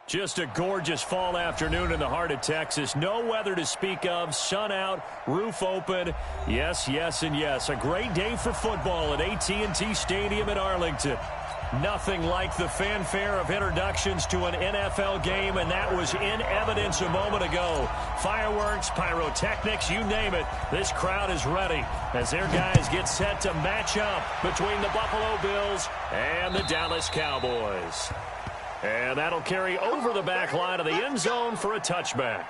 Just a gorgeous fall afternoon in the heart of Texas. No weather to speak of. Sun out, roof open. Yes, yes, and yes. A great day for football at AT&T Stadium in Arlington. Nothing like the fanfare of introductions to an NFL game, and that was in evidence a moment ago. Fireworks, pyrotechnics, you name it. This crowd is ready as their guys get set to match up between the Buffalo Bills and the Dallas Cowboys. And that'll carry over the back line of the end zone for a touchback.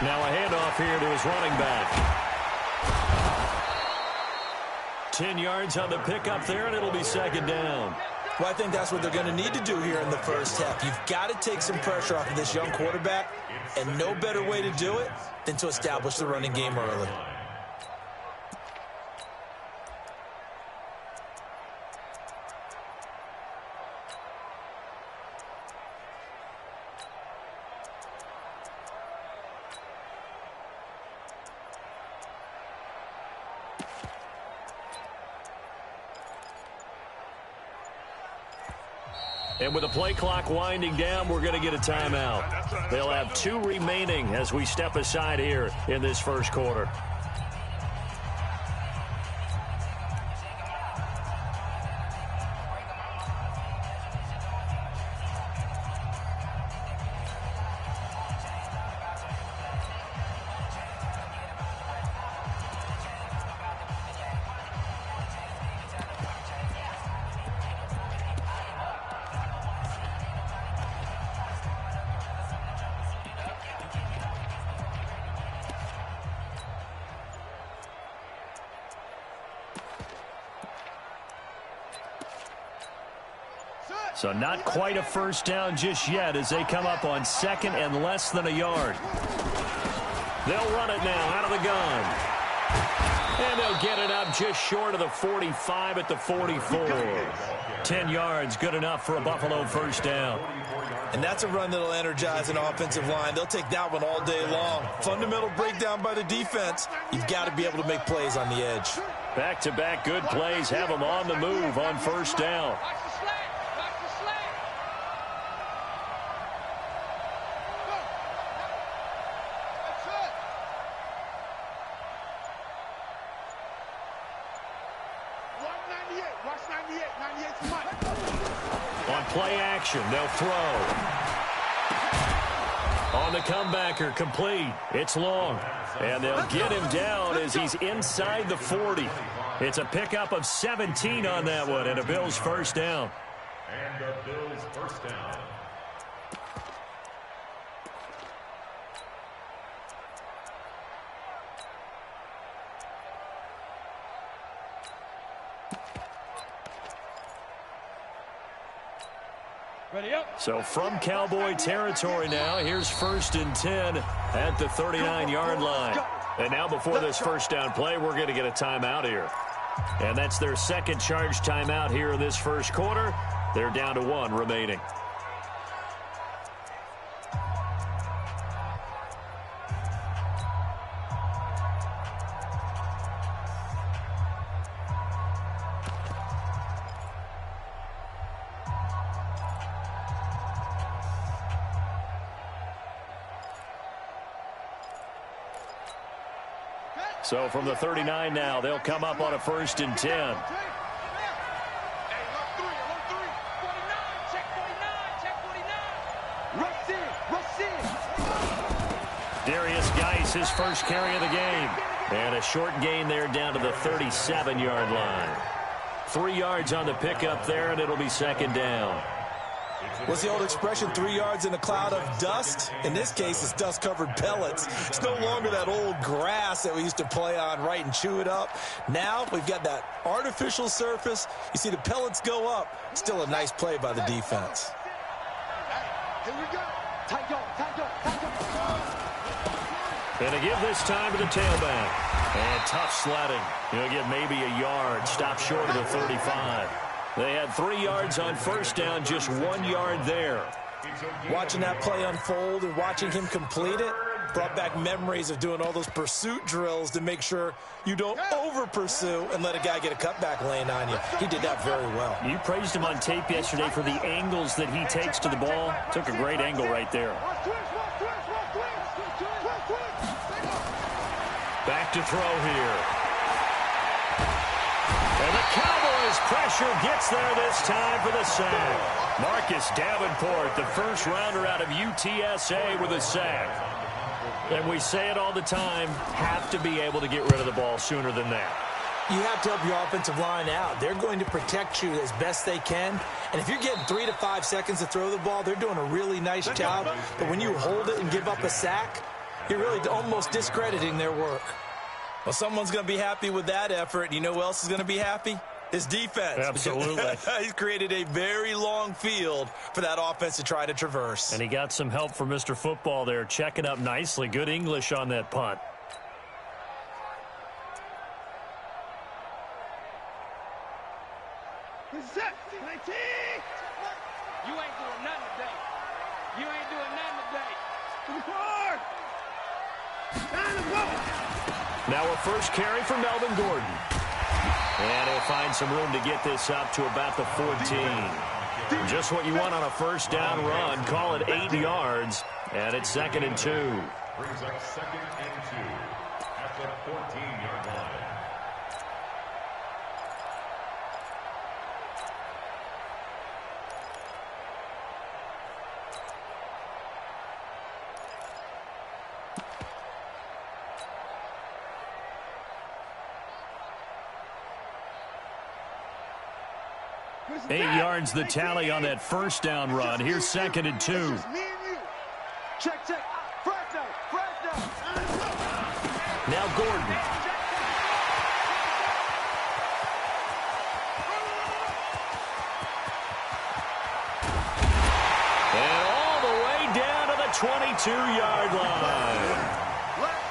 Now a handoff here to his running back. 10 yards on the pickup there, and it'll be second down. Well, I think that's what they're going to need to do here in the first half. You've got to take some pressure off of this young quarterback, and no better way to do it than to establish the running game early. And with the play clock winding down, we're going to get a timeout. They'll have 2 remaining as we step aside here in this first quarter. So not quite a first down just yet as they come up on second and less than a yard. They'll run it now out of the gun. And they'll get it up just short of the 45 at the 44. 10 yards, good enough for a Buffalo first down. And that's a run that'll energize an offensive line. They'll take that one all day long. Fundamental breakdown by the defense. You've got to be able to make plays on the edge. Back-to-back good plays have them on the move on first down. On play action, they'll throw. On the comebacker, complete. It's long. And they'll get him down as he's inside the 40. It's a pickup of 17 on that one, and a Bills first down. And a Bills first down. So from Cowboy territory now, here's 1st and 10 at the 39-yard line. And now before this first down play, we're going to get a timeout here. And that's their second charge timeout here in this first quarter. They're down to 1 remaining. So from the 39 now, they'll come up on a 1st and 10. Darius Geis, his first carry of the game. And a short gain there down to the 37-yard line. 3 yards on the pickup there, and it'll be second down. What's the old expression, 3 yards in a cloud of dust? In this case, it's dust-covered pellets. It's no longer that old grass that we used to play on, right, and chew it up. Now we've got that artificial surface. You see the pellets go up. Still a nice play by the defense. Here we go. Tight go. Going to give this time to the tailback. And tough sledding. He'll get maybe a yard. Stop short of the 35. They had 3 yards on first down, just 1 yard there. Watching that play unfold and watching him complete it brought back memories of doing all those pursuit drills to make sure you don't over-pursue and let a guy get a cutback lane on you. He did that very well. You praised him on tape yesterday for the angles that he takes to the ball. Took a great angle right there. Back to throw here. And the Cowboys pressure gets there this time for the sack. Marcus Davenport, the first rounder out of UTSA with a sack. And we say it all the time, have to be able to get rid of the ball sooner than that. You have to help your offensive line out. They're going to protect you as best they can. And if you're getting 3 to 5 seconds to throw the ball, they're doing a really nice job. But when you hold it and give up a sack, you're really almost discrediting their work. Well, someone's going to be happy with that effort. And you know who else is going to be happy? His defense. Absolutely. He's created a very long field for that offense to try to traverse. And he got some help from Mr. Football there, checking up nicely. Good English on that punt. You ain't doing nothing today. You ain't doing nothing today. Now a first carry for Melvin Gordon. And he'll find some room to get this up to about the 14. Just what you want on a first down run. Call it 8 yards. And it's 2nd and 2. Brings up 2nd and 2 at the 14-yard line. Eight yards the tally on that first down run. Here's 2nd and 2. Check. Fresh down. Now Gordon. And all the way down to the 22-yard line.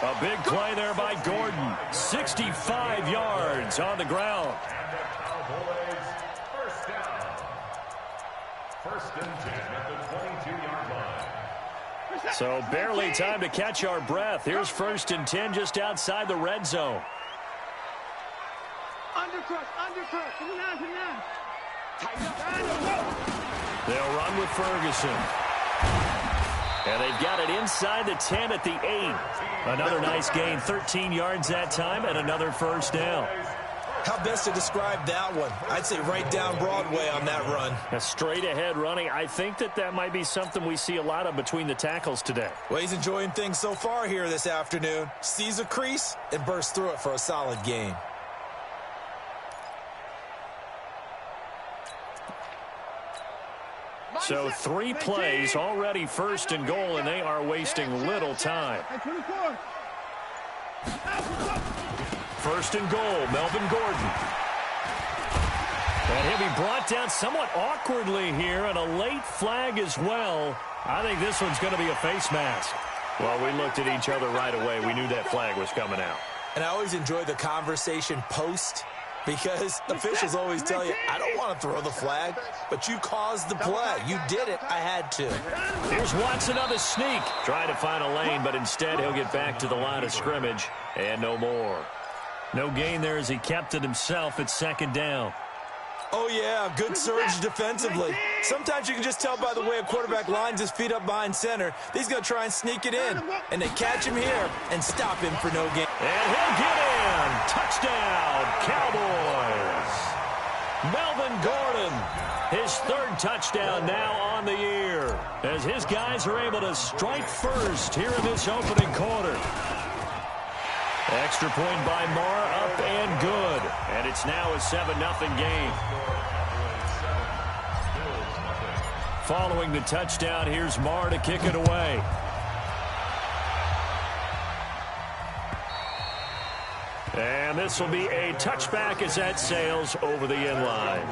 A big play there by Gordon. 65 yards on the ground. First and 10 at the 22-yard line. So barely time to catch our breath. Here's 1st and 10 just outside the red zone. Undercrush. Come on. They'll run with Ferguson. And they've got it inside the 10 at the 8. Another nice gain, 13 yards that time, and another first down. How best to describe that one? I'd say right down Broadway on that run. A straight-ahead running. I think that might be something we see a lot of between the tackles today. Well, he's enjoying things so far here this afternoon. Sees a crease and bursts through it for a solid gain. So 3 plays, already 1st and goal, and they are wasting little time. 1st and goal, Melvin Gordon. And he'll be brought down somewhat awkwardly here, and a late flag as well. I think this one's going to be a face mask. Well, we looked at each other right away. We knew that flag was coming out. And I always enjoy the conversation post, because officials always tell you, I don't want to throw the flag, but you caused the play. You did it. I had to. Here's Watson on the sneak. Trying to find a lane, but instead he'll get back to the line of scrimmage, and no more. No gain there as he kept it himself at 2nd down. Oh, yeah, good surge defensively. Sometimes you can just tell by the way a quarterback lines his feet up behind center. He's going to try and sneak it in, and they catch him here and stop him for no gain. And he'll get in. Touchdown, Cowboys. Melvin Gordon, his 3rd touchdown now on the year, as his guys are able to strike first here in this opening quarter. Extra point by Marr, up and good. And it's now a 7-0 game. Following the touchdown, here's Marr to kick it away. And this will be a touchback as that sails over the end line.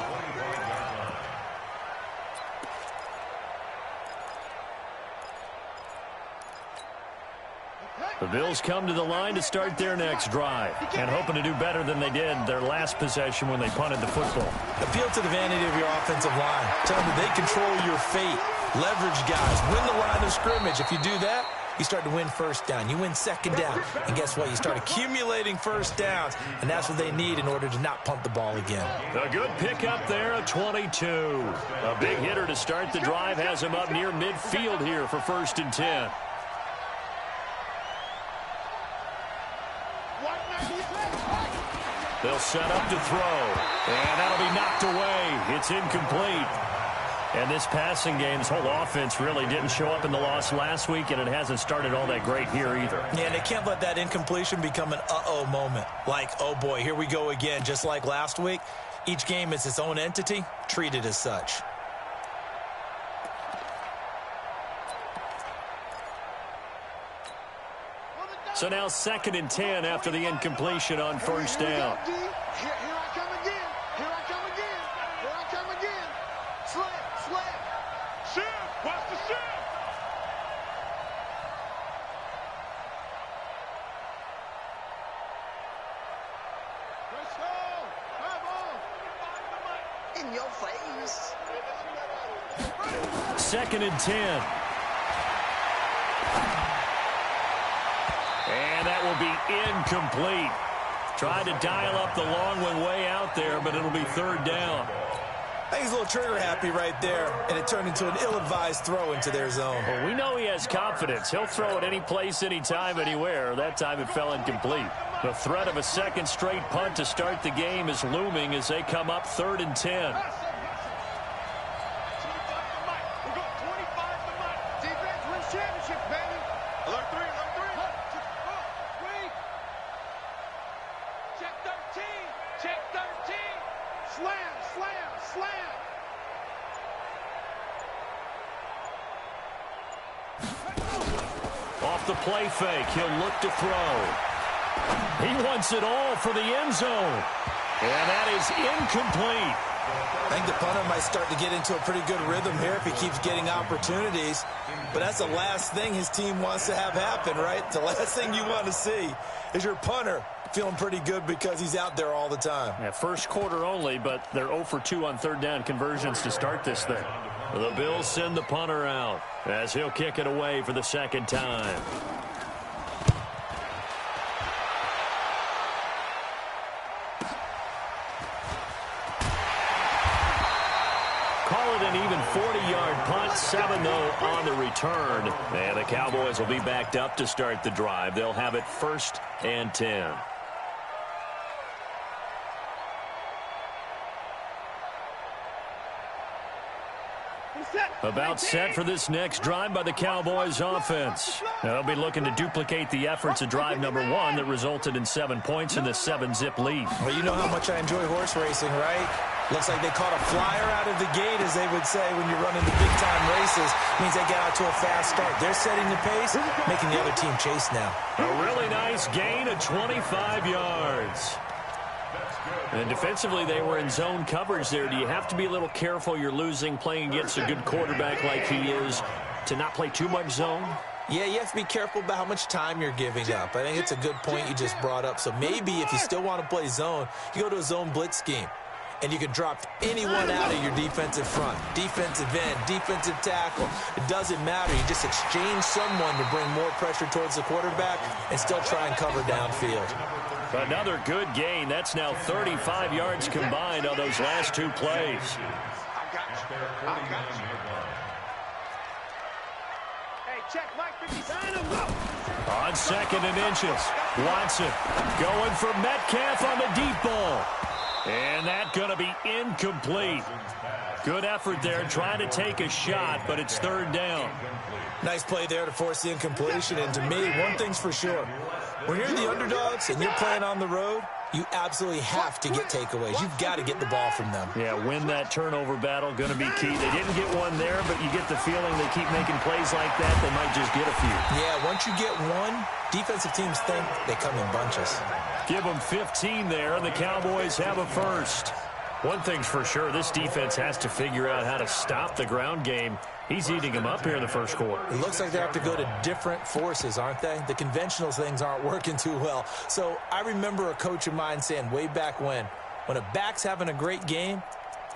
The Bills come to the line to start their next drive and hoping to do better than they did their last possession when they punted the football. Appeal to the vanity of your offensive line. Tell them they control your fate. Leverage guys. Win the line of scrimmage. If you do that, you start to win first down. You win second down. And guess what? You start accumulating first downs. And that's what they need in order to not punt the ball again. A good pickup there, a 22. A big hitter to start the drive has him up near midfield here for 1st and 10. They'll set up to throw. And that'll be knocked away. It's incomplete. And this passing game, this whole offense really didn't show up in the loss last week, and it hasn't started all that great here either. Yeah, and they can't let that incompletion become an uh-oh moment. Like, oh boy, here we go again, just like last week. Each game is its own entity, treated as such. So now 2nd and 10 after the incompletion on 1st down. Here I come again. Here I come again. Here I come again. Slam. Shift. Watch the shift. Let's go. Come on. In your face. 2nd and 10. And that will be incomplete. Tried to dial up the long one way out there, but it'll be 3rd down. I think he's a little trigger happy right there, and it turned into an ill-advised throw into their zone. Well, we know he has confidence. He'll throw it any place, anytime, anywhere. That time it fell incomplete. The threat of a second straight punt to start the game is looming as they come up 3rd and 10. Off the play fake, he'll look to throw. He wants it all for the end zone. And that is incomplete. I think the punter might start to get into a pretty good rhythm here if he keeps getting opportunities. But that's the last thing his team wants to have happen, right? The last thing you want to see is your punter feeling pretty good because he's out there all the time. Yeah, first quarter only, but they're 0 for 2 on 3rd down conversions to start this thing. The Bills send the punter out as he'll kick it away for the 2nd time. Call it an even 40-yard punt, 7 though on the return. And the Cowboys will be backed up to start the drive. They'll have it 1st and 10. About set for this next drive by the Cowboys offense. They'll be looking to duplicate the efforts of drive number 1 that resulted in 7 points in the 7-zip lead. Well, you know how much I enjoy horse racing, right? Looks like they caught a flyer out of the gate, as they would say, when you're running the big-time races. Means they get out to a fast start. They're setting the pace, making the other team chase now. A really nice gain of 25 yards. And defensively, they were in zone coverage there. Do you have to be a little careful you're losing playing against a good quarterback like he is to not play too much zone? Yeah, you have to be careful about how much time you're giving up. I think it's a good point you just brought up. So maybe if you still want to play zone, you go to a zone blitz scheme. And you can drop anyone out of your defensive front. Defensive end, defensive tackle. It doesn't matter. You just exchange someone to bring more pressure towards the quarterback and still try and cover downfield. Another good gain. That's now 35 yards combined on those last 2 plays. Hey, check Mike 50. On 2nd and inches, Watson going for Metcalf on the deep ball. And that's going to be incomplete. Good effort there, trying to take a shot, but it's 3rd down. Nice play there to force the incompletion. And to me, one thing's for sure. When you're the underdogs and you're playing on the road, You absolutely have to get takeaways. You've got to get the ball from them. Yeah, win that turnover battle, going to be key. They didn't get one there, but you get the feeling they keep making plays like that, they might just get a few. Yeah, once you get one, defensive teams think they come in bunches. Give them 15 there, and the Cowboys have a first. One thing's for sure, this defense has to figure out how to stop the ground game. He's eating them up here in the first quarter. It looks like they have to go to different forces, aren't they? The conventional things aren't working too well. So I remember a coach of mine saying way back when a back's having a great game,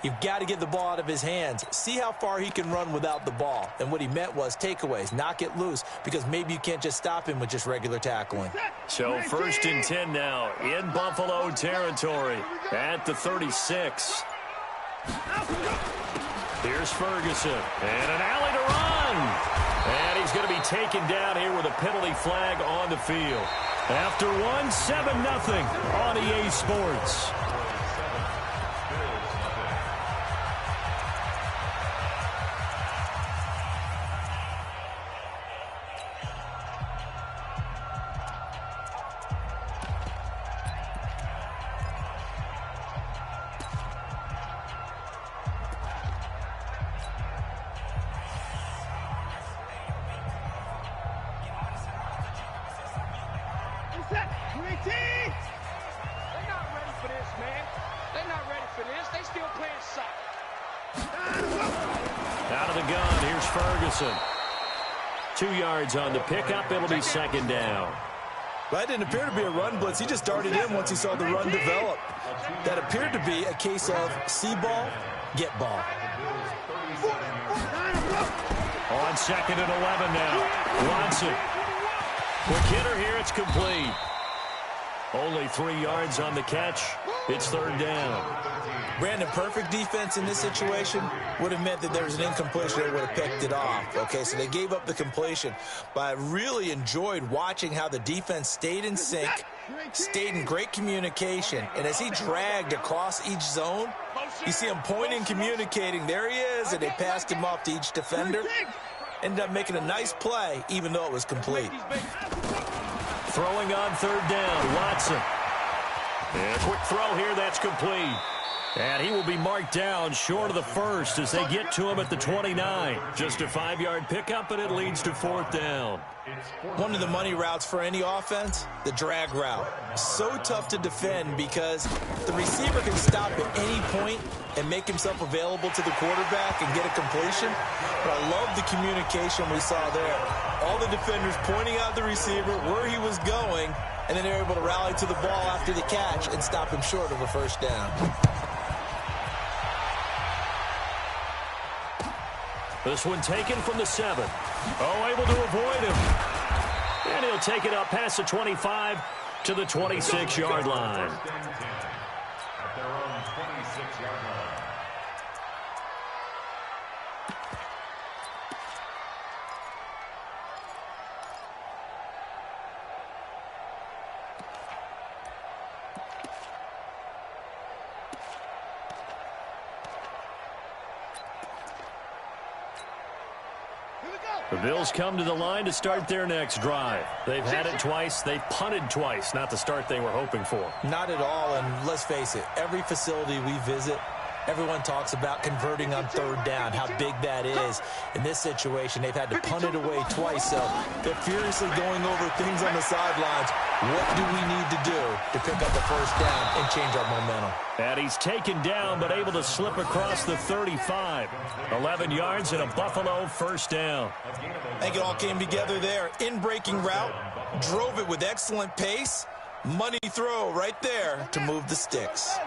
you've got to get the ball out of his hands. See how far he can run without the ball. And what he meant was takeaways, knock it loose, because maybe you can't just stop him with just regular tackling. So 1st and 10 now in Buffalo territory at the 36. Here's Ferguson, and an alley to run. And he's going to be taken down here with a penalty flag on the field. After one, 7-0 on EA Sports. Out of the gun, here's Ferguson. 2 yards on the pickup. It'll be 2nd down. That didn't appear to be a run blitz. He just started in once he saw the run develop. That appeared to be a case of see ball, get ball. On 2nd and 11 now. Watson. Quick hitter here. It's complete. Only 3 yards on the catch. It's 3rd down. Brandon, perfect defense in this situation would have meant that there was an incompletion. They would have picked it off. Okay, so they gave up the completion. But I really enjoyed watching how the defense stayed in sync, stayed in great communication. And as he dragged across each zone, you see him pointing, communicating. There he is, and they passed him off to each defender. Ended up making a nice play, even though it was complete. Throwing on 3rd down, Watson. And a quick throw here, that's complete. And he will be marked down short of the first as they get to him at the 29. Just a 5-yard pickup, and it leads to 4th down. One of the money routes for any offense, the drag route. So tough to defend because the receiver can stop at any point and make himself available to the quarterback and get a completion. But I love the communication we saw there. All the defenders pointing out the receiver, where he was going, and then they're able to rally to the ball after the catch and stop him short of a 1st down. This one taken from the 7. Oh, able to avoid him. And he'll take it up past the 25 to the 26-yard line. At their own 26-yard line. The Bills come to the line to start their next drive. They've had it twice. They've punted twice. Not the start they were hoping for. Not at all, and let's face it, every facility we visit, everyone talks about converting on 3rd down, how big that is. In this situation, they've had to punt it away twice, so they're furiously going over things on the sidelines. What do we need to do to pick up the 1st down and change our momentum? And he's taken down, but able to slip across the 35. 11 yards and a Buffalo 1st down. I think it all came together there. In-breaking route, drove it with excellent pace. Money throw right there to move the sticks.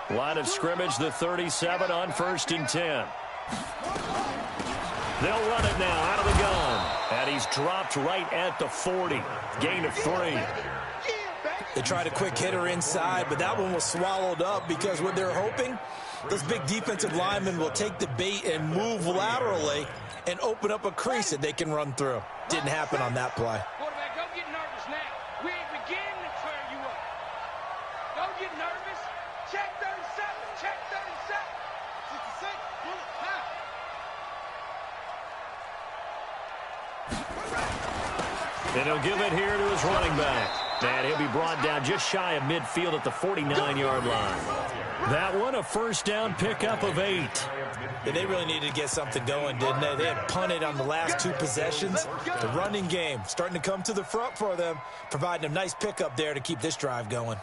Line of scrimmage, the 37 on 1st and 10. They'll run it now out of the gun. And he's dropped right at the 40. Gain of 3. They tried a quick hitter inside, but that one was swallowed up because what they're hoping, those big defensive linemen will take the bait and move laterally and open up a crease that they can run through. Didn't happen on that play. Quarterback, don't get nervous now. We ain't beginning to tear you up. Don't get nervous. Check 37. Check 37. 66. Pull it. And he'll give it here to his running back. And he'll be brought down just shy of midfield at the 49-yard line. That one, a first down pickup of 8. Yeah, they really needed to get something going, didn't they? They had punted on the last 2 possessions. The running game starting to come to the front for them, providing a nice pickup there to keep this drive going.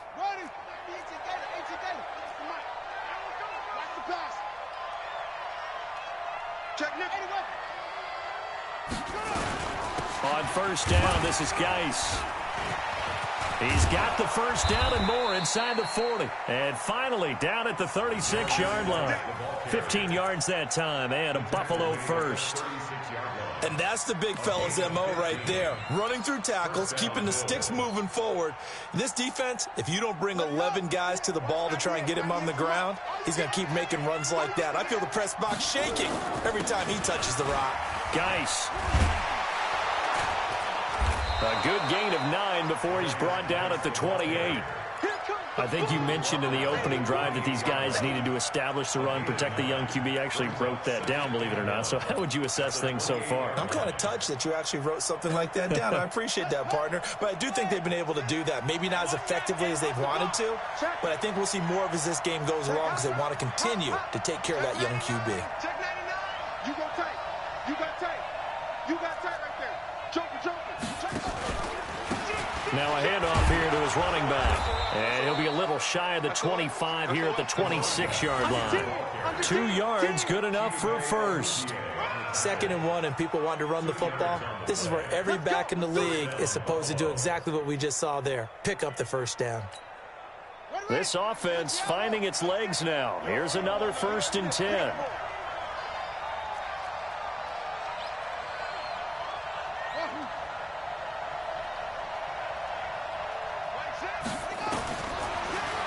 On first down, this is Geis. He's got the first down and more inside the 40. And finally, down at the 36-yard line. 15 yards that time, and a Buffalo first. And that's the big fella's MO right there. Running through tackles, keeping the sticks moving forward. This defense, if you don't bring 11 guys to the ball to try and get him on the ground, he's going to keep making runs like that. I feel the press box shaking every time he touches the rock. Geis. A good gain of 9 before he's brought down at the 28. I think you mentioned in the opening drive that these guys needed to establish the run, protect the young QB. Actually wrote that down, believe it or not. So how would you assess things so far? I'm kind of touched that you actually wrote something like that down. I appreciate that, partner. But I do think they've been able to do that. Maybe not as effectively as they've wanted to, but I think we'll see more of as this game goes along because they want to continue to take care of that young QB. Check 99. You go tight. You got tight. You got tight right there. Joker. Now a handoff here to his running back. And he'll be a little shy of the 25 here at the 26-yard line. 2 yards, good enough for a first. 2nd and 1, and people want to run the football. This is where every back in the league is supposed to do exactly what we just saw there. Pick up the first down. This offense finding its legs now. Here's another 1st and 10.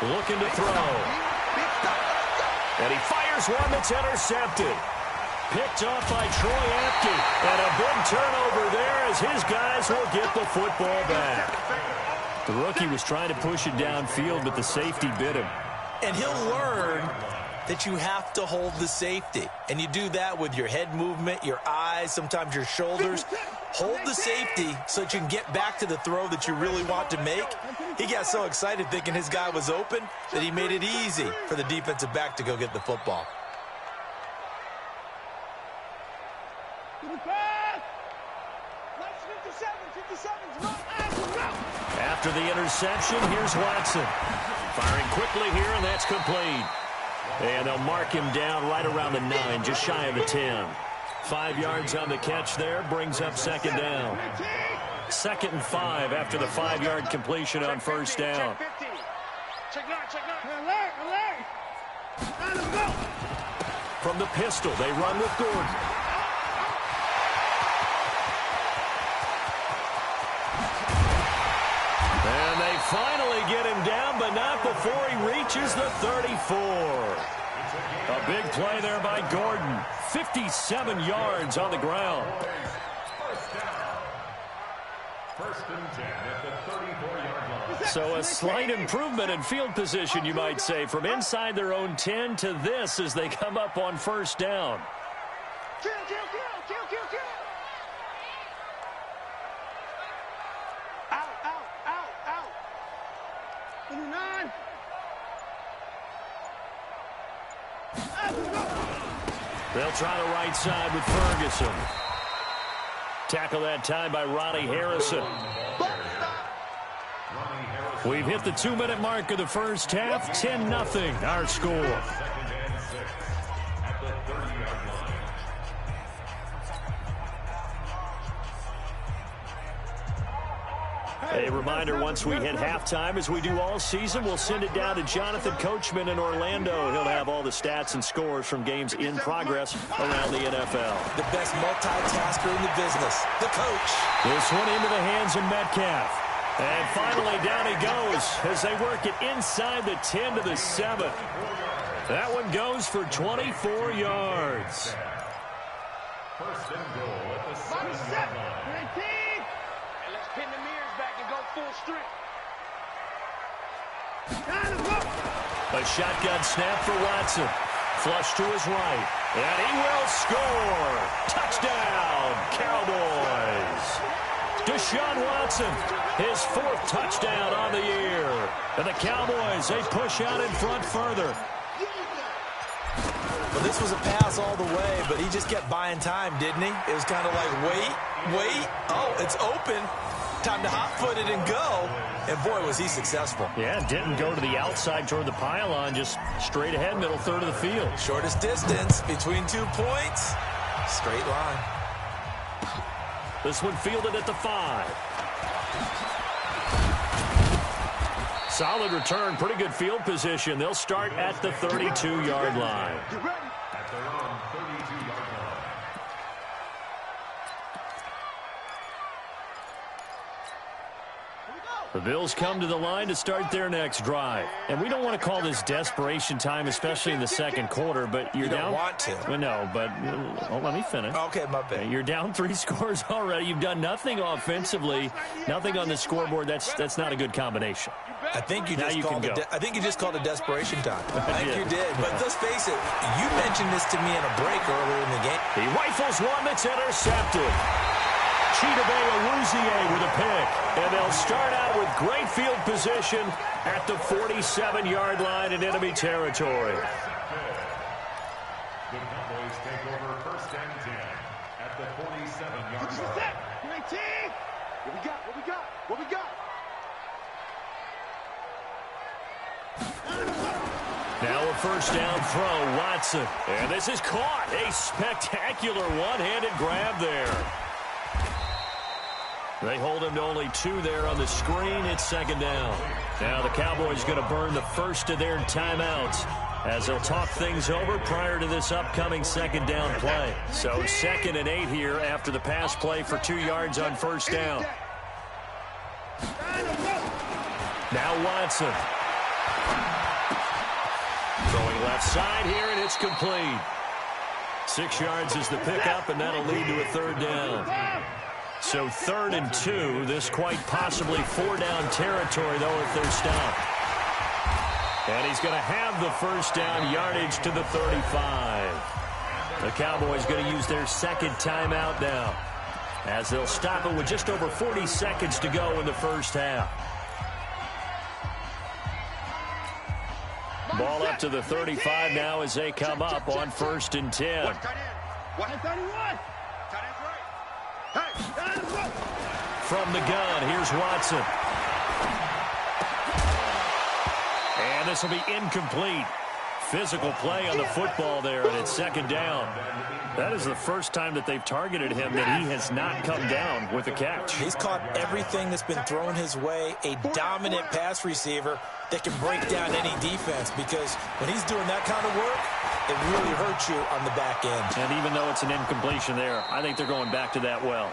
Looking to throw. And he fires one that's intercepted. Picked off by Troy Apke. And a big turnover there as his guys will get the football back. The rookie was trying to push it downfield, but the safety bit him. And he'll learn that you have to hold the safety. And you do that with your head movement, your eyes, sometimes your shoulders. Hold the safety so that you can get back to the throw that you really want to make. He got so excited thinking his guy was open that he made it easy for the defensive back to go get the football. After the interception, here's Watson. Firing quickly here, and that's complete. And they'll mark him down right around the 9, just shy of the 10. 5 yards on the catch there, brings up 2nd down. 2nd and 5 after the 5-yard completion on first down. From the pistol, they run with Gordon. And they finally get him down, but not before he reaches the 34. A big play there by Gordon. 57 yards on the ground. First and 10 at the 34-yard line. So a slight improvement in field position, you might say, from inside their own 10 to this as they come up on first down. Kill. 9. They'll try the right side with Ferguson. Tackle that time by Ronnie Harrison. We've hit the 2-minute mark of the first half. 10-0 our score. 2nd and 6 at the 30-yard line. A reminder, once we hit halftime, as we do all season, we'll send it down to Jonathan Coachman in Orlando. He'll have all the stats and scores from games in progress around the NFL. The best multitasker in the business, the coach. This one into the hands of Metcalf. And finally, down he goes as they work it inside the 10 to the 7. That one goes for 24 yards. First and goal at the 7-yard line. And let's pin the mirrors back and go full strength. A shotgun snap for Watson. Flush to his right. And he will score. Touchdown, Cowboys. Deshaun Watson, his 4th touchdown on the year. And the Cowboys, they push out in front further. Well, this was a pass all the way, but he just kept buying time, didn't he? It was kind of like, wait. Oh, it's open. Time to hot-foot it and go. And, boy, was he successful. Yeah, didn't go to the outside toward the pylon, just straight ahead, middle third of the field. Shortest distance between 2 points. Straight line. This one fielded at the 5. Solid return, pretty good field position. They'll start at the 32-yard line. At their own 32-yard line. The Bills come to the line to start their next drive. And we don't want to call this desperation time, especially in the second quarter, but you're down. You don't want to. Well, no, but let me finish. Okay, my bad. You're down 3 scores already. You've done nothing offensively, nothing on the scoreboard. That's not a good combination. I think you just called it. I think you just called it desperation time. I think you did. But let's face it, you mentioned this to me in a break earlier in the game. He rifles one that's intercepted. Chidobe Awuzie with a pick. And they'll start out with great field position at the 47-yard line in enemy territory. The Cowboys take over 1st and 10 at the 47-yard line. Great team. What we got? What we got? Now a 1st down throw, Watson. And this is caught. A spectacular one-handed grab there. They hold him to only 2 there on the screen. It's 2nd down. Now the Cowboys going to burn the first of their timeouts as they'll talk things over prior to this upcoming 2nd down play. So 2nd and 8 here after the pass play for 2 yards on 1st down. Now Watson. Throwing left side here, and it's complete. 6 yards is the pickup, and that'll lead to a 3rd down. So 3rd and 2, this quite possibly 4-down territory, though, if they're stopped. And he's going to have the 1st down yardage to the 35. The Cowboys going to use their 2nd timeout now, as they'll stop it with just over 40 seconds to go in the 1st half. Ball up to the 35 now as they come up on 1st and 10. From the gun, here's Watson. And this will be incomplete. Physical play on the football there, and it's 2nd down. That is the first time that they've targeted him that he has not come down with a catch. He's caught everything that's been thrown his way, a dominant pass receiver that can break down any defense, because when he's doing that kind of work, it really hurts you on the back end. And even though it's an incompletion there, I think they're going back to that well.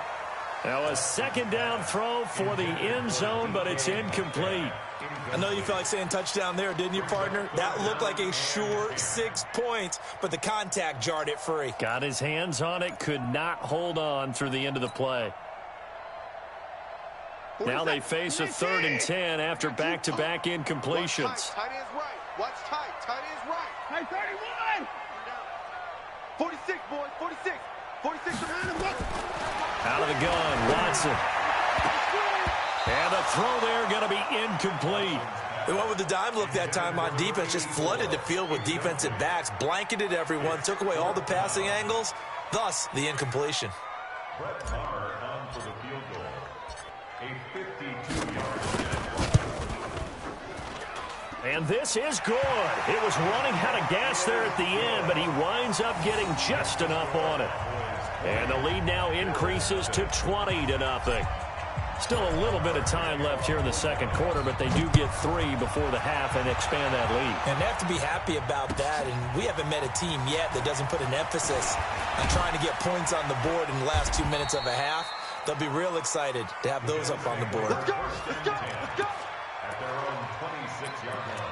Now a 2nd down throw for the end zone, but it's incomplete. I know you felt like saying touchdown there, didn't you, partner? That looked like a sure 6 points, but the contact jarred it free. Got his hands on it, could not hold on through the end of the play. Now they face a 3rd and 10 after back-to-back incompletions. Tight end's right. Watch tight. Tight end's right. Tight 31. 46, boys. 46. 46 behind him. Out of the gun, Watson. And the throw there going to be incomplete. They went with the dime look that time on defense, just flooded the field with defensive backs, blanketed everyone, took away all the passing angles, thus the incompletion. Brett Maher on for the field goal. A 52-yard. And this is good. It was running out of gas there at the end, but he winds up getting just enough on it. And the lead now increases to 20-0. Still a little bit of time left here in the second quarter, but they do get 3 before the half and expand that lead. And they have to be happy about that, and we haven't met a team yet that doesn't put an emphasis on trying to get points on the board in the last 2 minutes of a half. They'll be real excited to have those up on the board. Let's go. Let's go. Let's go. At their own 26-yard line.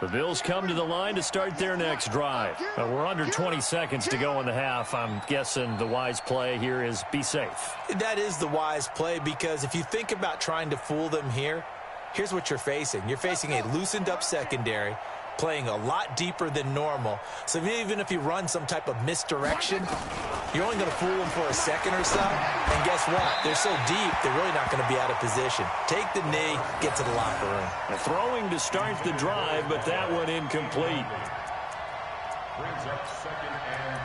The Bills come to the line to start their next drive. We're under 20 seconds to go in the half. I'm guessing the wise play here is be safe. That is the wise play, because if you think about trying to fool them here, here's what you're facing. You're facing a loosened up secondary. playing a lot deeper than normal. So even if you run some type of misdirection, you're only going to fool them for a second or so. And guess what? They're so deep, they're really not going to be out of position. Take the knee, get to the locker room. Throwing to start the drive, but that one incomplete. Brings up 2nd and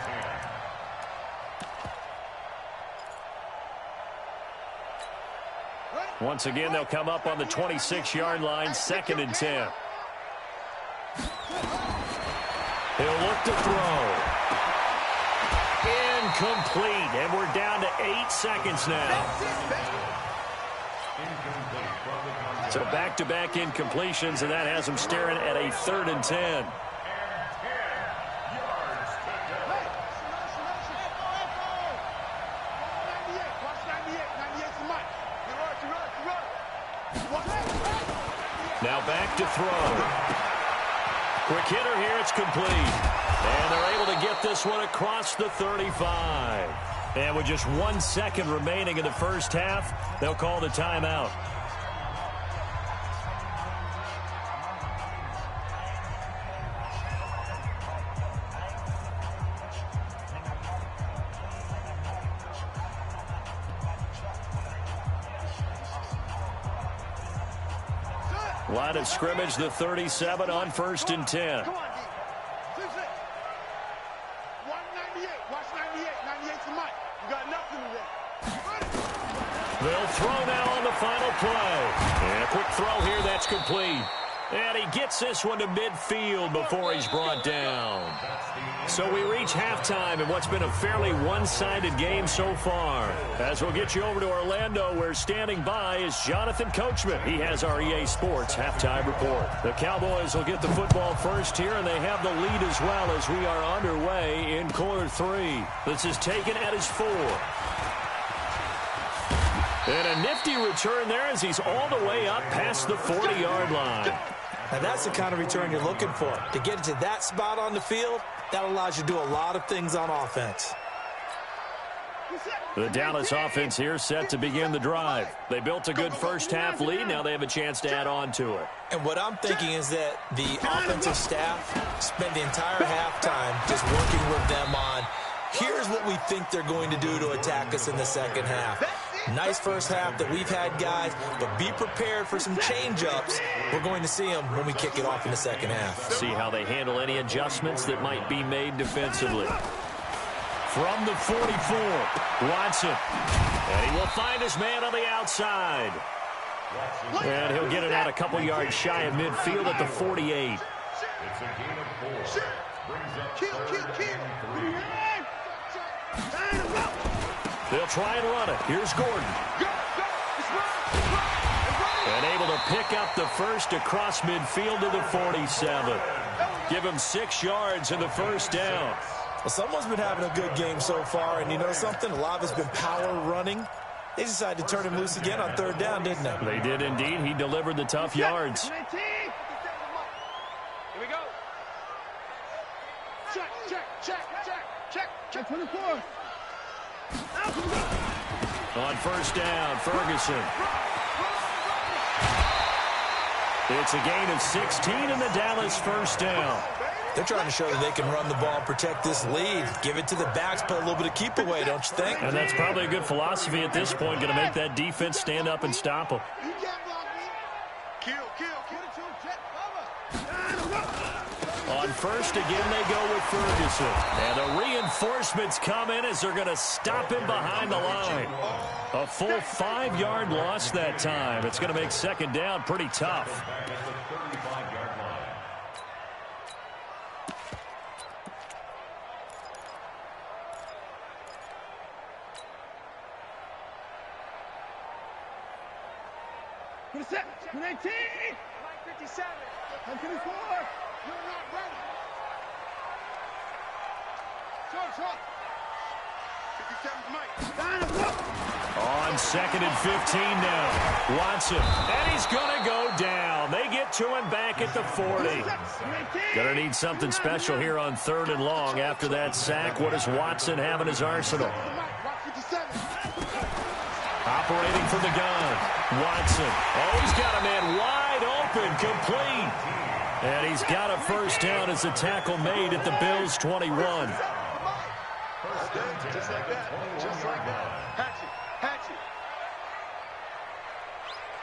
10. Once again, they'll come up on the 26-yard line, 2nd and 10. He'll look to throw. Incomplete, and we're down to 8 seconds now. So back-to-back incompletions, and that has them staring at a 3rd and 10. Now back to throw. Quick hitter here, it's complete. And they're able to get this one across the 35. And with just 1 second remaining in the first half, they'll call the timeout. Line of scrimmage, the 37 on 1st and 10. Come on, D. 198. Watch 98. 98's the mic. You got nothing today. They'll throw now on the final play. And a quick throw here, that's complete. And he gets this one to midfield before he's brought down. So we reach halftime in what's been a fairly one-sided game so far. As we'll get you over to Orlando, where standing by is Jonathan Coachman. He has our EA Sports halftime report. The Cowboys will get the football first here, and they have the lead as well as we are underway in quarter 3. This is taken at his 4. And a nifty return there as he's all the way up past the 40-yard line. Now, that's the kind of return you're looking for. To get into that spot on the field, that allows you to do a lot of things on offense. The Dallas offense here set to begin the drive. They built a good first-half lead. Now they have a chance to add on to it. And what I'm thinking is that the offensive staff spent the entire halftime just working with them on, here's what we think they're going to do to attack us in the second half. Nice first half that we've had, guys, but be prepared for some change-ups. We're going to see them when we kick it off in the second half. See how they handle any adjustments that might be made defensively. From the 44, Watson. And he will find his man on the outside. And he'll get it out a couple yards shy of midfield at the 48. It's a gain of 4. Brings up Kill. 3rd and 3. They'll try and run it. Here's Gordon. And able to pick up the first across midfield to the 47. Give him 6 yards in the first down. Well, someone's been having a good game so far, and you know something? A lot of it's been power running. They decided to turn him loose again on 3rd down, didn't they? They did indeed. He delivered the tough yards. Here we go. Check 24. On 1st down, Ferguson. It's a gain of 16 in the Dallas 1st down. They're trying to show that they can run the ball and protect this lead. Give it to the backs, put a little bit of keep away, don't you think? And that's probably a good philosophy at this point, going to make that defense stand up and stop them. You can't block me. Kill. On 1st, again, they go with Ferguson. And the reinforcements come in as they're going to stop him behind the line. A full 5-yard loss that time. It's going to make 2nd down pretty tough. Back at the 35-yard line. Put a set. 19. 57. 24. You're not ready. Short. 57's Mike. Line up. On 2nd and 15 now. Watson. And he's going to go down. They get to him back at the 40. Going to need something special here on 3rd and long after that sack. What does Watson have in his arsenal? Operating from the gun. Watson. Oh, he's got a man wide open. Complete. And he's got a first down as a tackle made at the Bills' 21. Just like that. Just like that. Hatch it. Hatch it.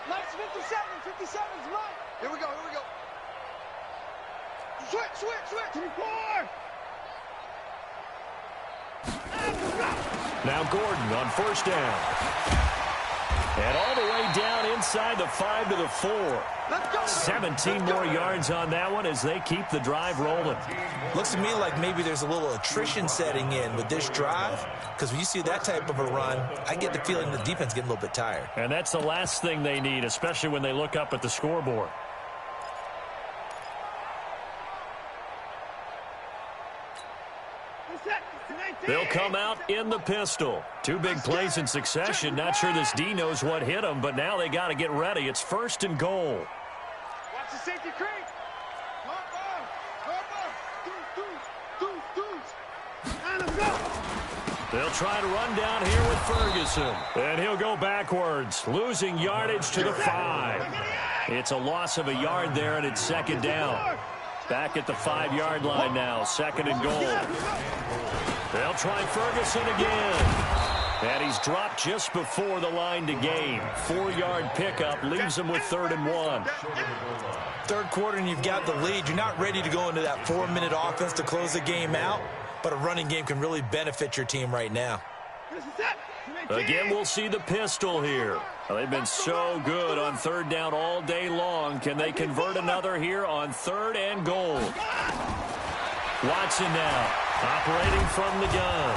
Nice 57's mine. Here we go. Here we go. Switch. 4. Now Gordon on first down. And all the way down inside the 5 to the 4. 17 more yards on that one as they keep the drive rolling. Looks to me like maybe there's a little attrition setting in with this drive, because when you see that type of a run, I get the feeling the defense getting a little bit tired. And that's the last thing they need, especially when they look up at the scoreboard. They'll come out in the pistol. 2 big plays in succession. Not sure this D knows what hit them, but now they got to get ready. It's 1st and goal. Watch the safety creep. They'll try to run down here with Ferguson. And he'll go backwards, losing yardage to the 5. It's a loss of a yard there, and it's 2nd down. Back at the 5-yard line now, 2nd and goal. They'll try Ferguson again. And he's dropped just before the line to gain. 4-yard pickup leaves him with 3rd and 1. Third quarter and you've got the lead. You're not ready to go into that 4-minute offense to close the game out, but a running game can really benefit your team right now. Again, we'll see the pistol here. Well, they've been so good on 3rd down all day long. Can they convert another here on 3rd and goal? Watson now, operating from the gun.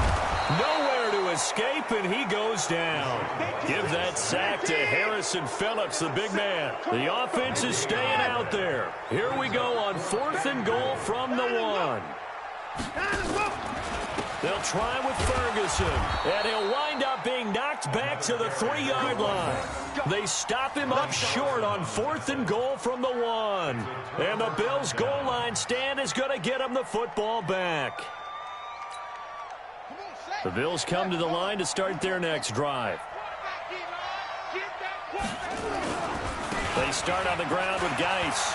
Nowhere to escape, and he goes down. Give that sack to Harrison Phillips, the big man. The offense is staying out there. Here we go on 4th and goal from the 1. They'll try with Ferguson, and he'll wind up being knocked back to the 3-yard line. They stop him up short on 4th and goal from the 1. And the Bills' goal line stand is going to get him the football back. The Bills come to the line to start their next drive. They start on the ground with Geis.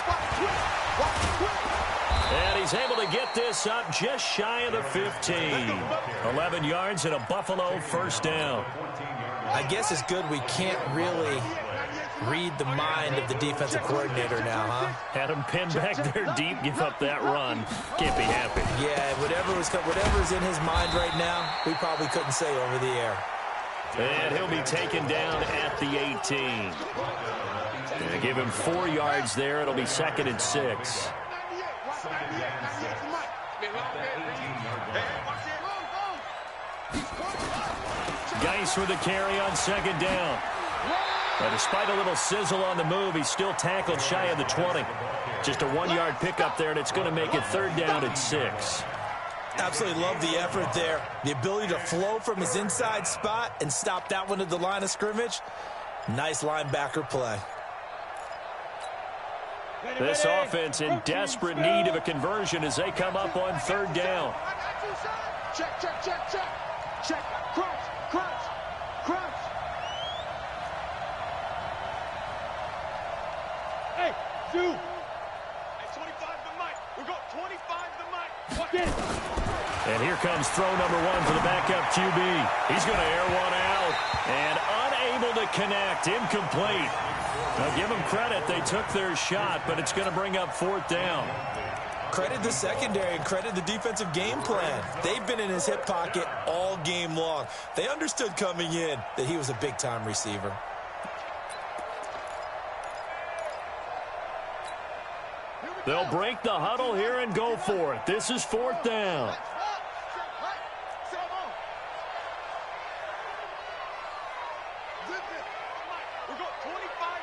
And he's able to get this up just shy of the 15. 11 yards and a Buffalo first down. I guess it's good we can't really read the mind of the defensive coordinator now, huh? Had him pinned back there deep, give up that run. Can't be happy. Yeah, whatever's in his mind right now, we probably couldn't say over the air. And he'll be taken down at the 18. Gonna give him 4 yards there. It'll be 2nd and 6. Geis with a carry on 2nd down. But despite a little sizzle on the move, he's still tackled shy of the 20. Just a 1-yard pickup there, and it's going to make it 3rd down at 6. Absolutely love the effort there. The ability to flow from his inside spot and stop that one at the line of scrimmage. Nice linebacker play. This offense in desperate need of a conversion as they come up on 3rd down. Check. Crunch. Hey, Zoo. Hey, 25 to Mike. We got 25 to Mike. Watch it. And here comes throw number 1 for the backup QB. He's going to air one out and unable to connect. Incomplete. Now give them credit. They took their shot, but it's going to bring up 4th down. Credit the secondary and credit the defensive game plan. They've been in his hip pocket all game long. They understood coming in that he was a big-time receiver. They'll break the huddle here and go for it. This is 4th down. We got 25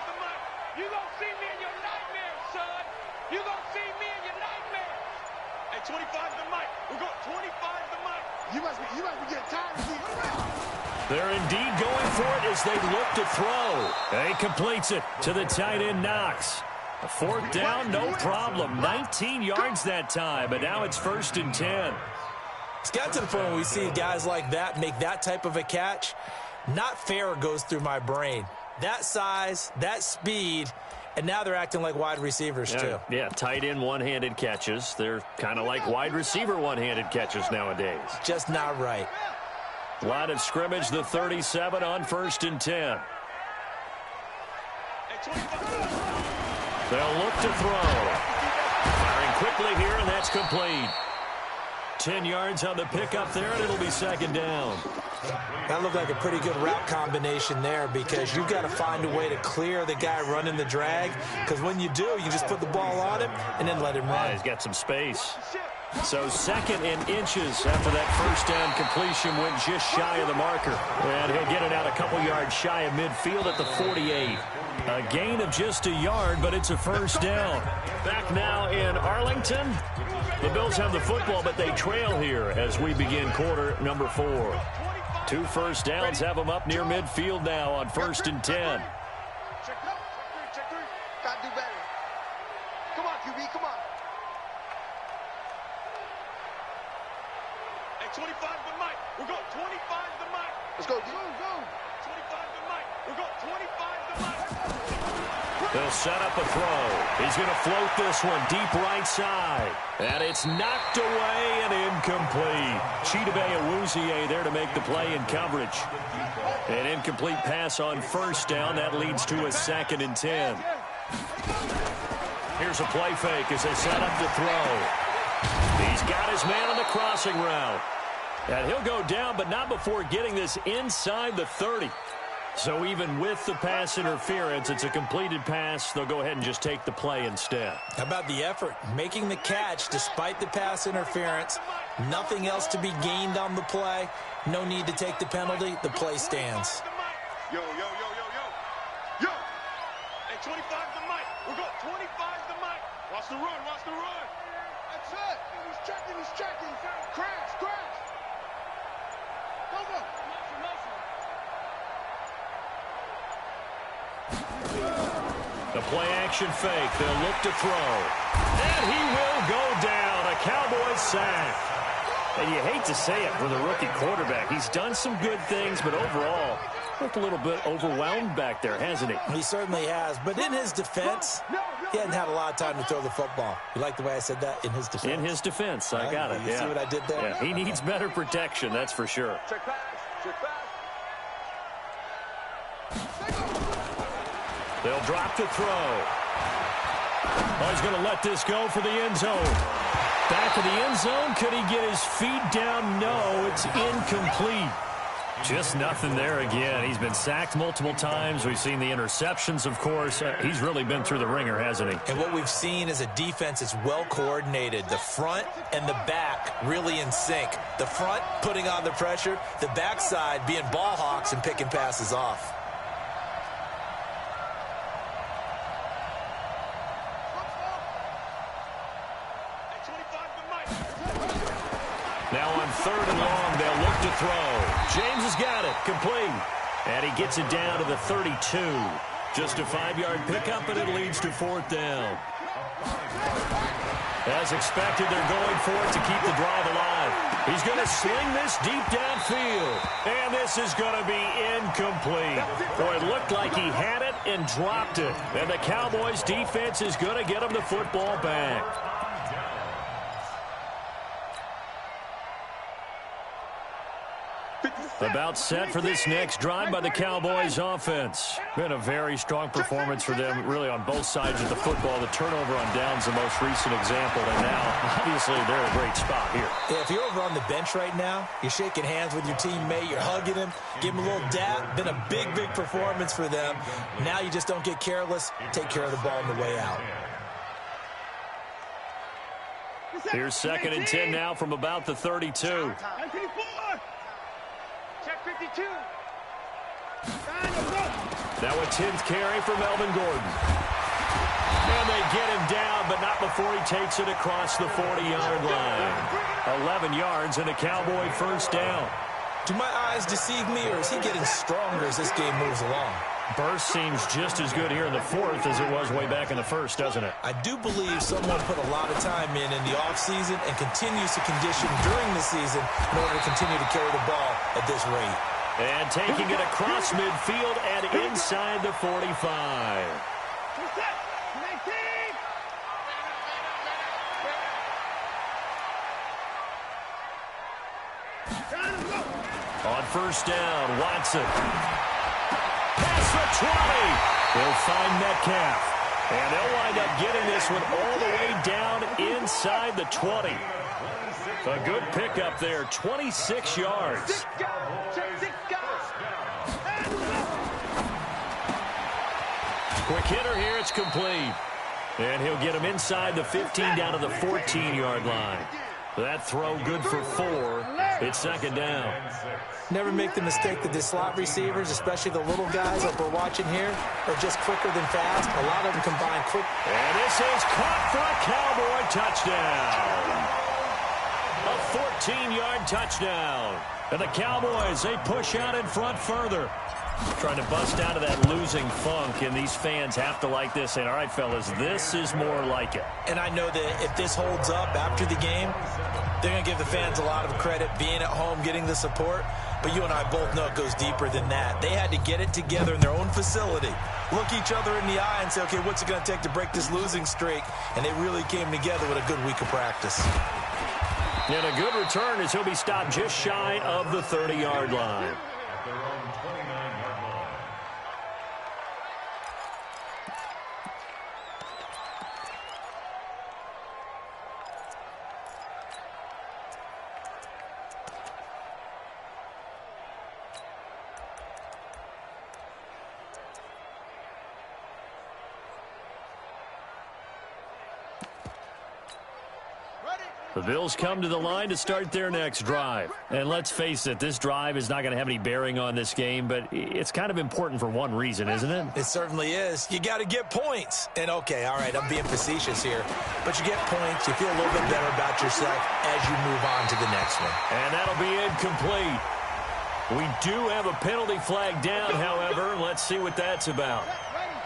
to Mike. You gonna see me in your nightmares, son. You gonna see me in your nightmares. Hey, 25 to Mike. We got 25 to Mike. You must be getting tired of these. They're indeed going for it as they look to throw. And he completes it to the tight end, Knox. A 4th down, no problem. 19 yards that time, but now it's 1st and 10. It's got to the point where we see guys like that make that type of a catch. Not fair goes through my brain. That size, that speed, And now they're acting like wide receivers, too. Yeah, tight end one-handed catches. They're kind of like wide receiver one-handed catches nowadays. Just not right. Line of scrimmage, the 37 on 1st and 10. They'll look to throw. Firing quickly here, and that's complete. 10 yards on the pickup there, and it'll be 2nd down. That looked like a pretty good route combination there because you've got to find a way to clear the guy running the drag, because when you do, you just put the ball on him and then let him run. Yeah, he's got some space. So 2nd and inches after that 1st down completion went just shy of the marker. And he'll get it out a couple yards shy of midfield at the 48. A gain of just a yard, but it's a 1st down. Back now in Arlington. The Bills have the football, but they trail here as we begin quarter number 4. 2 first downs have them up near midfield now on 1st and 10. Check 3. Gotta do better. Come on, QB, come on. Hey, 25 to Mike. We're going 25 to Mike. Let's go. 25 to Mike. We're going 25 to Mike. They'll set up a throw. He's going to float this one deep right side. And it's knocked away and incomplete. Chidobe Awuzie there to make the play in coverage. An incomplete pass on 1st down. That leads to a 2nd and 10. Here's a play fake as they set up the throw. He's got his man on the crossing route. And he'll go down, but not before getting this inside the 30. So even with the pass interference, it's a completed pass. They'll go ahead and just take the play instead. How about the effort? Making the catch despite the pass interference. Nothing else to be gained on the play. No need to take the penalty. The play stands. Yo. Hey, 25 to Mike. We're going 25 to Mike. Watch the run. That's it. He's checking. Crash. Go. The play-action fake. They'll look to throw. And he will go down. A Cowboys sack. And you hate to say it with a rookie quarterback. He's done some good things, but overall, looked a little bit overwhelmed back there, hasn't he? He certainly has. But in his defense, he hadn't had a lot of time to throw the football. You like the way I said that? In his defense. In his defense. I got it. You see what I did there? Yeah, he needs better protection, that's for sure. Check pass. They'll drop to throw. Oh, he's going to let this go for the end zone. Back of the end zone. Could he get his feet down? No, it's incomplete. Just nothing there again. He's been sacked multiple times. We've seen the interceptions, of course. He's really been through the ringer, hasn't he? And what we've seen is a defense that's well coordinated. The front and the back really in sync. The front putting on the pressure. The backside being ball hawks and picking passes off. Now on 3rd and long, they'll look to throw. James has got it. Complete. And he gets it down to the 32. Just a 5-yard pickup, and it leads to 4th down. As expected, they're going for it to keep the drive alive. He's going to sling this deep downfield. And this is going to be incomplete. Boy, it looked like he had it and dropped it. And the Cowboys' defense is going to get him the football back. About set for this next drive by the Cowboys offense. Been a very strong performance for them, really, on both sides of the football. The turnover on downs, the most recent example, and now, obviously, they're in a great spot here. Yeah, if you're over on the bench right now, you're shaking hands with your teammate, you're hugging him, give him a little dap. Been a big performance for them. Now you just don't get careless. Take care of the ball on the way out. Here's 2nd and 10 now from about the 32. Check 52. Now a 10th carry for Melvin Gordon. And they get him down, but not before he takes it across the 40-yard line. 11 yards and a Cowboy first down. Do my eyes deceive me, or is he getting stronger as this game moves along? Burst seems just as good here in the 4th as it was way back in the 1st, doesn't it? I do believe someone put a lot of time in the offseason and continues to condition during the season in order to continue to carry the ball at this rate. And taking it across midfield and inside the 45. On first down, Watson. Past the 20. They'll find Metcalf. And they'll wind up getting this one all the way down inside the 20. A good pickup there, 26 yards. Quick hitter here, it's complete. And he'll get him inside the 15 down to the 14-yard line. That throw good for 4. It's second down. Never make the mistake that the slot receivers, especially the little guys like we're watching here, are just quicker than fast. A lot of them combine quick. And this is caught for a Cowboy touchdown. A 14-yard touchdown. And the Cowboys, they push out in front further. Trying to bust out of that losing funk, and these fans have to like this. And all right, fellas, this is more like it. And I know that if this holds up after the game, they're going to give the fans a lot of credit being at home, getting the support. But you and I both know it goes deeper than that. They had to get it together in their own facility, look each other in the eye and say, okay, what's it going to take to break this losing streak? And they really came together with a good week of practice. And a good return as he'll be stopped just shy of the 30-yard line. The Bills come to the line to start their next drive. And let's face it, this drive is not going to have any bearing on this game, but it's kind of important for one reason, isn't it? It certainly is. You got to get points. And, okay, all right, I'm being facetious here. But you get points, you feel a little bit better about yourself as you move on to the next one. And that'll be incomplete. We do have a penalty flag down, however. Let's see what that's about.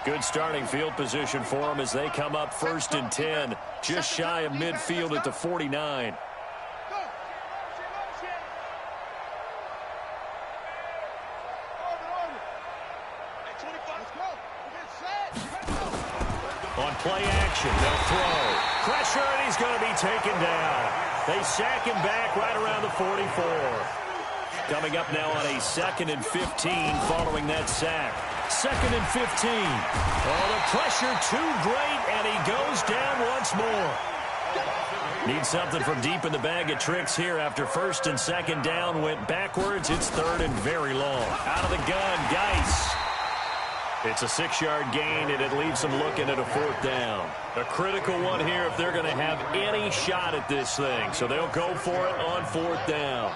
Good starting field position for them as they come up 1st and 10, just shy of midfield at the 49. On play action, they'll throw. Pressure, and he's going to be taken down. They sack him back right around the 44. Coming up now on a 2nd and 15 following that sack. 2nd and 15. Oh, the pressure too great, and he goes down once more. Needs something from deep in the bag of tricks here after 1st and 2nd down went backwards. It's 3rd and very long. Out of the gun, Geis. It's a 6-yard gain, and it leaves them looking at a 4th down. A critical one here if they're going to have any shot at this thing. So they'll go for it on 4th down.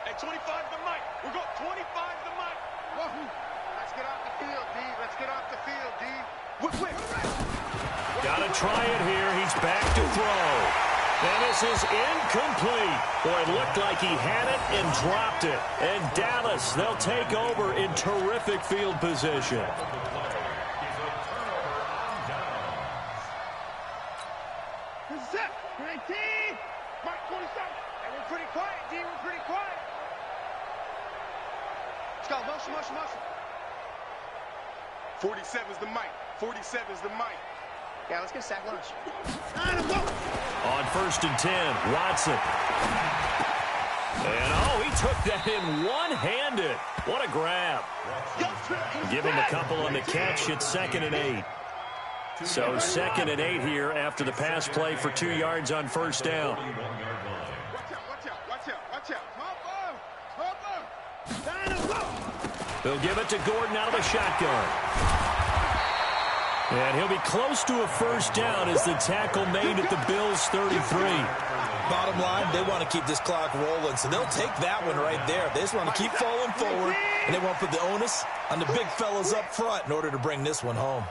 Hey, 25 to Mike. We're going 25 to Mike. Let's get off the field, D. Let's get off the field, D. Got to try it here. He's back to throw. And this is incomplete. Boy, it looked like he had it and dropped it. And Dallas, they'll take over in terrific field position. Set. 19. Mark 27. And we're pretty quiet, D. We're pretty quiet. Let's go. Motion, motion, motion. 47's the mic. 47's the mic. Yeah, let's get a sack lunch. On 1st and 10, Watson. And, oh, he took that in one-handed. What a grab. Give him a couple on the catch. It's 2nd and 8. So 2nd and 8 here after the pass play for 2 yards on 1st down. Watch out, watch out, watch out, watch out. They'll give it to Gordon out of the shotgun. And he'll be close to a 1st down as the tackle made at the Bills' 33. Bottom line, they want to keep this clock rolling, so they'll take that one right there. They just want to keep falling forward, and they want to put the onus on the big fellas up front in order to bring this one home.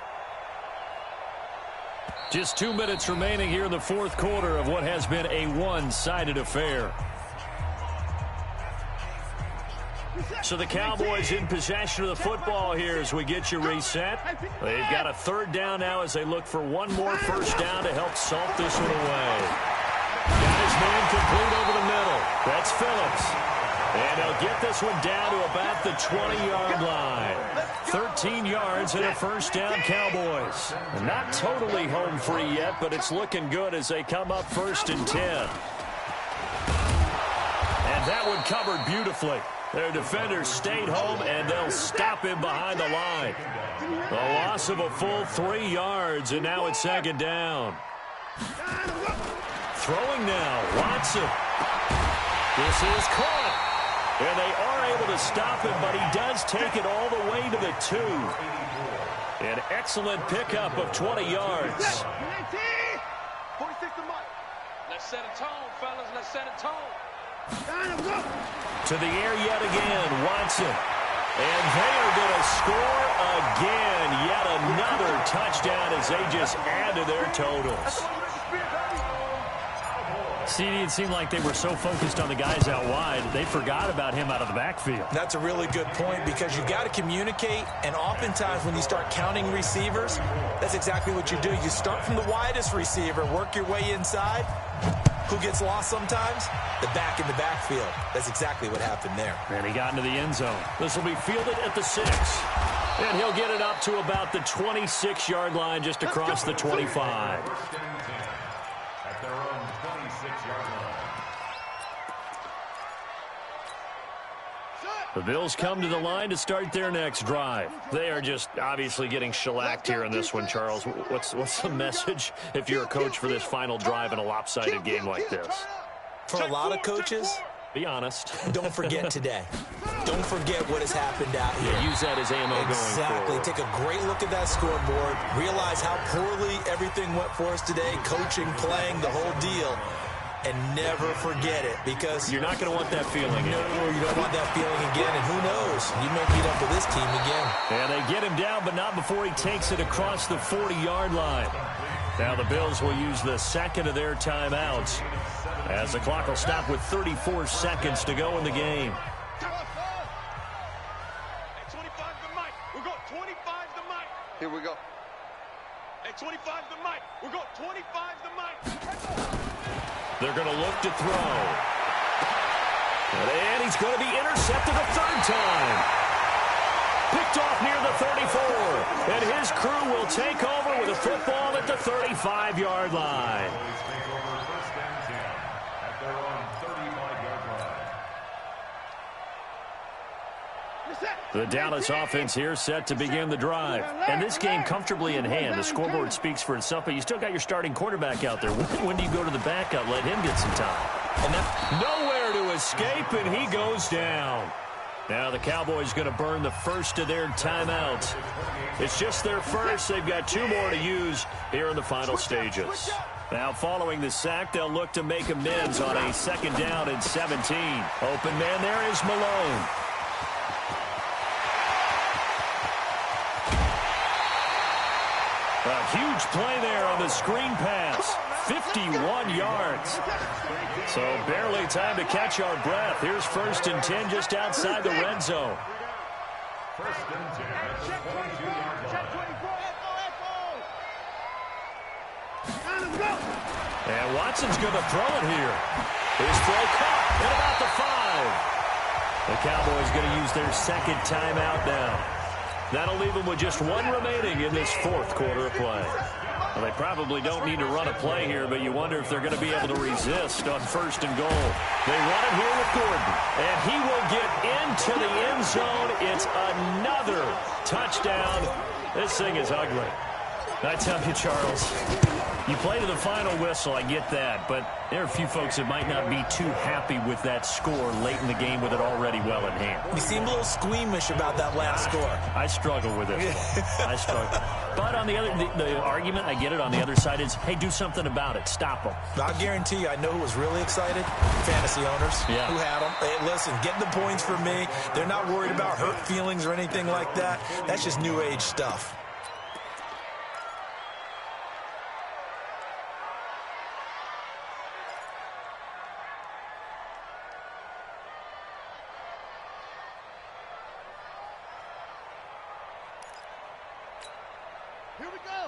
Just 2 minutes remaining here in the 4th quarter of what has been a one-sided affair. So the Cowboys in possession of the football here as we get you reset. They've got a 3rd down now as they look for one more 1st down to help salt this one away. Got his man complete over the middle. That's Phillips. And they'll get this one down to about the 20-yard line. 13 yards and a first down, Cowboys. Not totally home free yet, but it's looking good as they come up 1st and 10. And that one covered beautifully. Their defenders stayed home, and they'll stop him behind the line. A loss of a full 3 yards, and now it's 2nd down. Throwing now, Watson. This is caught. And they are able to stop him, but he does take it all the way to the 2. An excellent pickup of 20 yards. 46 to Mike. Let's set a tone, fellas. Let's set a tone. To the air yet again, Watson. And they are going to score again. Yet another touchdown as they just add to their totals. CD, it seemed like they were so focused on the guys out wide, they forgot about him out of the backfield. That's a really good point because you got to communicate, and oftentimes when you start counting receivers, that's exactly what you do. You start from the widest receiver, work your way inside. Who gets lost sometimes? The back in the backfield. That's exactly what happened there. And he got into the end zone. This will be fielded at the 6. And he'll get it up to about the 26-yard line just across the 25. At their own 26-yard line. The Bills come to the line to start their next drive. They are just obviously getting shellacked here in this one, Charles. What's the message if you're a coach for this final drive in a lopsided game like this? For a lot of coaches, be honest. Don't forget today. Don't forget what has happened out here. Yeah, use that as ammo going Exactly. forward. Take a great look at that scoreboard. Realize how poorly everything went for us today. Coaching, playing, the whole deal. And never forget it because you're not going to want that feeling again. No, you don't want that feeling again. And who knows? You may meet up with this team again. And they get him down, but not before he takes it across the 40-yard line. Now the Bills will use the second of their timeouts as the clock will stop with 34 seconds to go in the game. Hey, 25 to Mike. We're going 25 to Mike. Here we go. Hey, 25 to Mike. We're going 25 to Mike. They're going to look to throw. And he's going to be intercepted a 3rd time. Picked off near the 34. And his crew will take over with a football at the 35-yard line. Take over 1st and 10 at their own 35-yard line. The Dallas offense here set to begin the drive. And this game comfortably in hand. The scoreboard speaks for itself, but you still got your starting quarterback out there. When do you go to the backup? Let him get some time. And nowhere to escape, and he goes down. Now the Cowboys going to burn the first of their timeouts. It's just their first. They've got 2 more to use here in the final stages. Now following the sack, they'll look to make amends on a 2nd down and 17. Open man there is Malone. A huge play there on the screen pass. 51 yards. So barely time to catch our breath. Here's 1st and 10 just outside the red zone. 1st and 10 at the 22-yard line. And Watson's going to throw it here. His throw caught at about the 5. The Cowboys going to use their 2nd timeout now. That'll leave them with just 1 remaining in this 4th quarter of play. Well, they probably don't need to run a play here, but you wonder if they're going to be able to resist on 1st and goal. They run it here with Gordon, and he will get into the end zone. It's another touchdown. This thing is ugly. I tell you, Charles, you play to the final whistle, I get that, but there are a few folks that might not be too happy with that score late in the game with it already well in hand. You seem a little squeamish about that last score. I struggle with it. I struggle. But on the other, the argument, I get it, on the other side is, hey, do something about it. Stop them. I guarantee you, I know who was really excited. Fantasy owners who had them. Hey, listen, get the points for me. They're not worried about hurt feelings or anything like that. That's just new age stuff.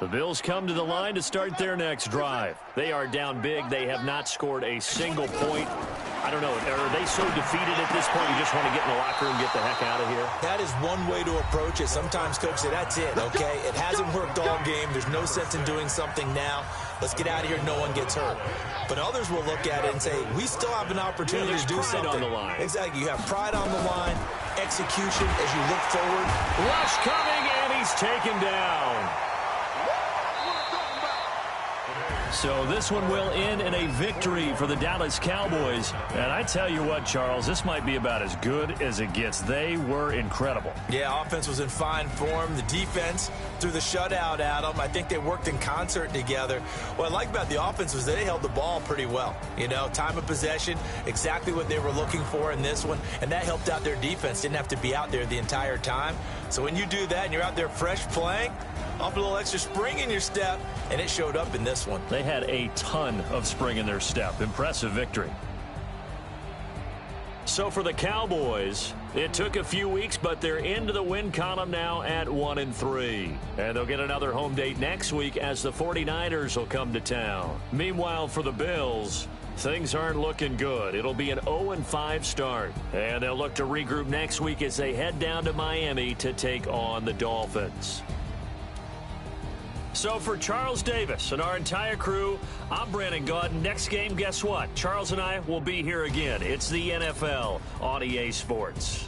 The Bills come to the line to start their next drive. They are down big. They have not scored a single point I don't know. Are they so defeated at this point you just want to get in the locker room and get the heck out of here? That is one way to approach it. Sometimes coaches say, that's it, okay? It hasn't worked all game. There's no sense in doing something now. Let's get out of here. No one gets hurt. But others will look at it and say, we still have an opportunity to do something. On the line. Exactly. You have pride on the line, execution as you look forward. Rush coming, and he's taken down. So this one will end in a victory for the Dallas Cowboys. And I tell you what, Charles, this might be about as good as it gets. They were incredible. Yeah, offense was in fine form. The defense threw the shutout at them. I think they worked in concert together. What I like about the offense was they held the ball pretty well. You know, time of possession, exactly what they were looking for in this one. And that helped out their defense. Didn't have to be out there the entire time. So when you do that and you're out there fresh playing, off a little extra spring in your step, and it showed up in this one. They had a ton of spring in their step. Impressive victory. So for the Cowboys, it took a few weeks, but they're into the win column now at 1-3. And they'll get another home date next week as the 49ers will come to town. Meanwhile, for the Bills, things aren't looking good. It'll be an 0-5 start. And they'll look to regroup next week as they head down to Miami to take on the Dolphins. So for Charles Davis and our entire crew, I'm Brandon Gaudin. Next game, guess what? Charles and I will be here again. It's the NFL on EA Sports.